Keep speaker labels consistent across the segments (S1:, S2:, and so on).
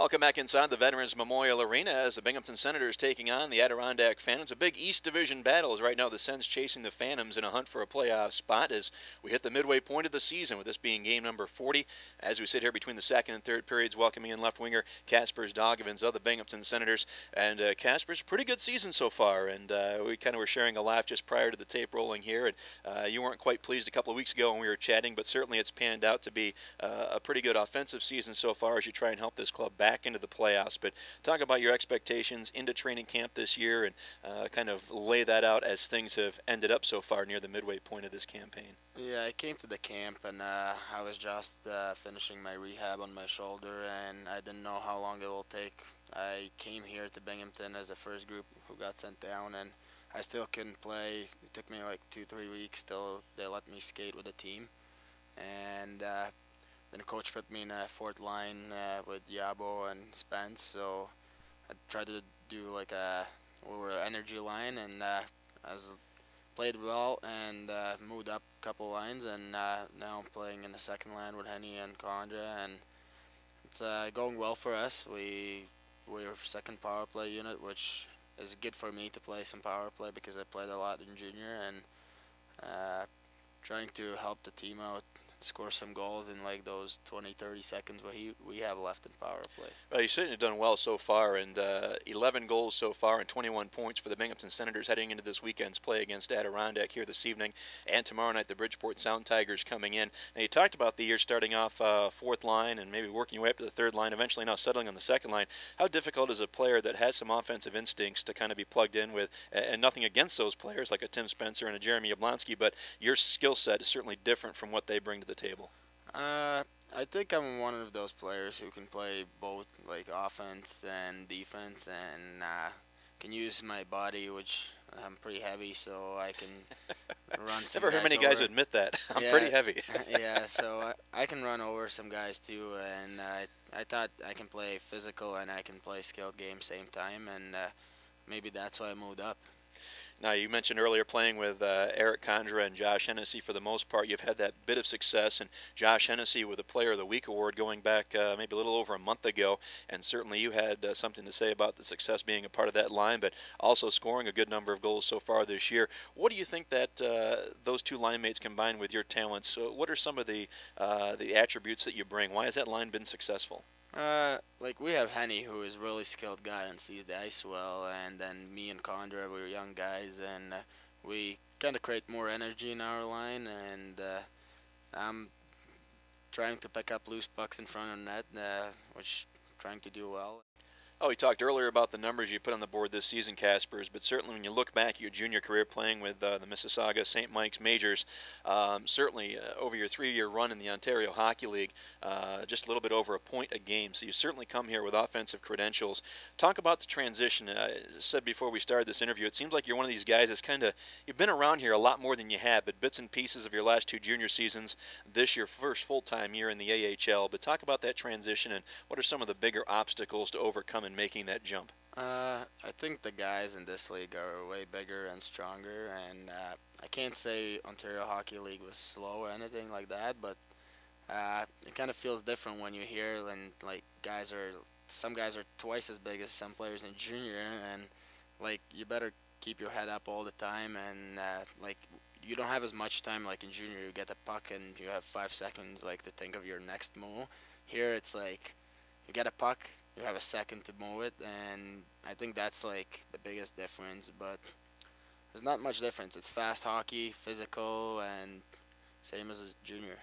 S1: Welcome back inside the Veterans Memorial Arena as the Binghamton Senators taking on the Adirondack Phantoms. A big East Division battle as right now the Sens chasing the Phantoms in a hunt for a playoff spot as we hit the midway point of the season, with this being game number 40. As we sit here between the second and third periods, welcoming in left winger Kaspars Daugavins of the Binghamton Senators. And Kaspars, a pretty good season so far, and we kind of were sharing a laugh just prior to the tape rolling here, and you weren't quite pleased a couple of weeks ago when we were chatting, but certainly it's panned out to be a pretty good offensive season so far as you try and help this club back into the playoffs. But talk about your expectations into training camp this year and kind of lay that out as things have ended up so far near the midway point of this campaign.
S2: Yeah, I came to the camp and I was just finishing my rehab on my shoulder, and I didn't know how long it will take. I came here to Binghamton as the first group who got sent down, and I still couldn't play. It took me like 2-3 weeks till they let me skate with the team. And then coach put me in a fourth line with Yabo and Spence, so I tried to do like we were an energy line, and I played well and moved up a couple lines, and now I'm playing in the second line with Henny and Condra, and it's going well for us. We're second power play unit, which is good for me to play some power play because I played a lot in junior, and trying to help the team out, score some goals in like those 20-30 seconds we have left in power play.
S1: Well, you've certainly done well so far, and 11 goals so far and 21 points for the Binghamton Senators heading into this weekend's play against Adirondack here this evening, and tomorrow night the Bridgeport Sound Tigers coming in. Now, you talked about the year starting off fourth line and maybe working your way up to the third line, eventually now settling on the second line. How difficult is a player that has some offensive instincts to kind of be plugged in with, and nothing against those players like a Tim Spencer and a Jeremy Yablonski, but your skill set is certainly different from what they bring to the table?
S2: I think I'm one of those players who can play both, like offense and defense, and can use my body, which I'm pretty heavy, so I can run some
S1: Never heard many guys admit that. I'm pretty heavy.
S2: Yeah, so I can run over some guys too, and I thought I can play physical and I can play skilled game same time, and maybe that's why I moved up.
S1: Now, you mentioned earlier playing with Eric Condra and Josh Hennessy. For the most part, you've had that bit of success, and Josh Hennessy with the Player of the Week award going back maybe a little over a month ago, and certainly you had something to say about the success being a part of that line, but also scoring a good number of goals so far this year. What do you think that those two line mates combined with your talents, what are some of the attributes that you bring? Why has that line been successful?
S2: Like we have Henny, who is a really skilled guy and sees the ice well, and then me and Condra, we're young guys, and we kind of create more energy in our line, and I'm trying to pick up loose pucks in front of net, which I'm trying to do well.
S1: Oh, we talked earlier about the numbers you put on the board this season, Kaspars, but certainly when you look back at your junior career playing with the Mississauga St. Mike's Majors, certainly over your 3-year run in the Ontario Hockey League, just a little bit over a point a game, so you certainly come here with offensive credentials. Talk about the transition. I said before we started this interview, it seems like you're one of these guys that's you've been around here a lot more than you have, but bits and pieces of your last 2 junior seasons, this your first full-time year in the AHL, but talk about that transition and what are some of the bigger obstacles to overcome in making that jump?
S2: I think the guys in this league are way bigger and stronger, and I can't say Ontario Hockey League was slow or anything like that, but it kind of feels different when you hear and like some guys are twice as big as some players in junior, and like you better keep your head up all the time, and like you don't have as much time like in junior. You get a puck and you have 5 seconds like to think of your next move. Here it's like you get a puck, you have a second to move it, and I think that's like the biggest difference, but there's not much difference. It's fast hockey, physical, and same as a junior.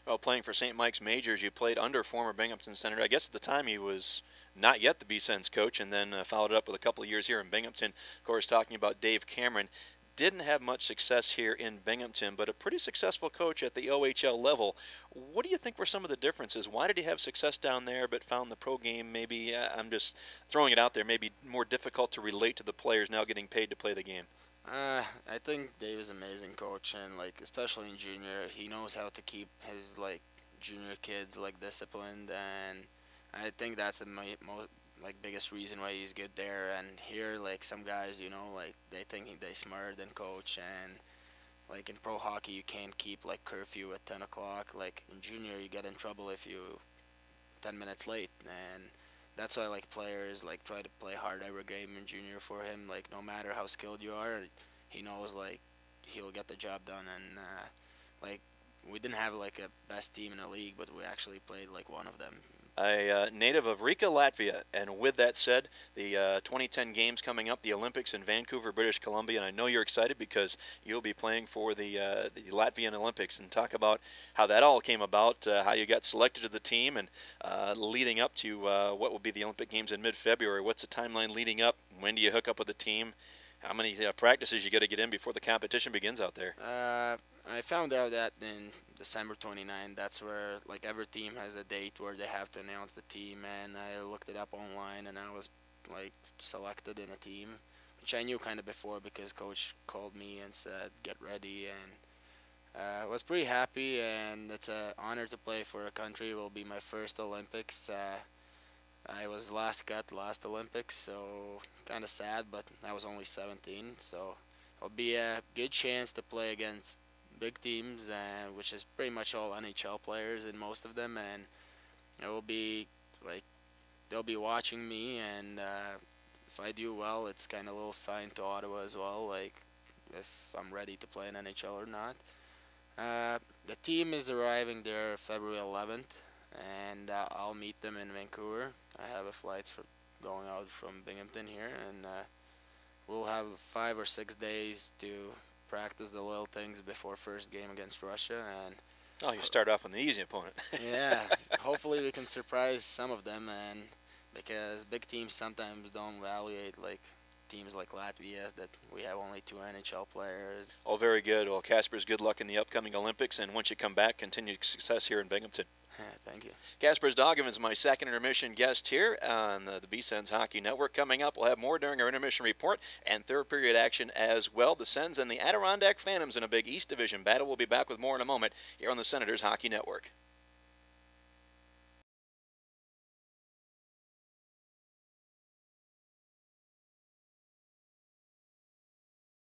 S1: Well, playing for St. Mike's Majors, you played under former Binghamton Senator. I guess at the time he was not yet the B-Sens coach, and then followed it up with a couple of years here in Binghamton. Of course, talking about Dave Cameron. Didn't have much success here in Binghamton, but a pretty successful coach at the OHL level. What do you think were some of the differences? Why did he have success down there but found the pro game maybe, I'm just throwing it out there, maybe more difficult to relate to the players now getting paid to play the game?
S2: I think Dave is an amazing coach, and like especially in junior, he knows how to keep his like junior kids like disciplined, and I think that's the biggest reason why he's good there. And here, like some guys, you know, like they think they smarter than coach, and like in pro hockey, you can't keep like curfew at 10 o'clock. Like in junior, you get in trouble if you 10 minutes late, and that's why like players like try to play hard every game in junior for him. Like no matter how skilled you are, he knows like he'll get the job done. And like we didn't have like a best team in the league, but we actually played like one of them.
S1: A native of Riga, Latvia. And with that said, the 2010 games coming up, the Olympics in Vancouver, British Columbia, and I know you're excited because you'll be playing for the Latvian Olympics. And talk about how that all came about, how you got selected to the team, and leading up to what will be the Olympic Games in mid-February. What's the timeline leading up? When do you hook up with the team? How many practices you got to get in before the competition begins out there?
S2: I found out that in December 29. That's where like every team has a date where they have to announce the team, and I looked it up online, and I was like selected in a team, which I knew kind of before because coach called me and said get ready, and I was pretty happy, and it's an honor to play for a country. It will be my first Olympics. I was last Olympics, so kind of sad, but I was only 17, so it'll be a good chance to play against big teams, which is pretty much all NHL players in most of them, and it will be like they'll be watching me, and if I do well, it's kind of a little sign to Ottawa as well, like if I'm ready to play in NHL or not. The team is arriving there February 11th, and I'll meet them in Vancouver. I have a flight going out from Binghamton here, and we'll have 5 or 6 days to practice the little things before first game against Russia. And
S1: oh, you start off with an easy opponent.
S2: yeah, hopefully we can surprise some of them, and because big teams sometimes don't evaluate like teams like Latvia that we have only 2 NHL players.
S1: Oh, very good. Well, Kaspars, good luck in the upcoming Olympics, and once you come back, continued success here in Binghamton.
S2: Thank you.
S1: Kaspars Daugavins, my second intermission guest here on the B-Sens Hockey Network. Coming up, we'll have more during our intermission report and third period action as well. The Sens and the Adirondack Phantoms in a big East Division battle. We'll be back with more in a moment here on the Senators Hockey Network.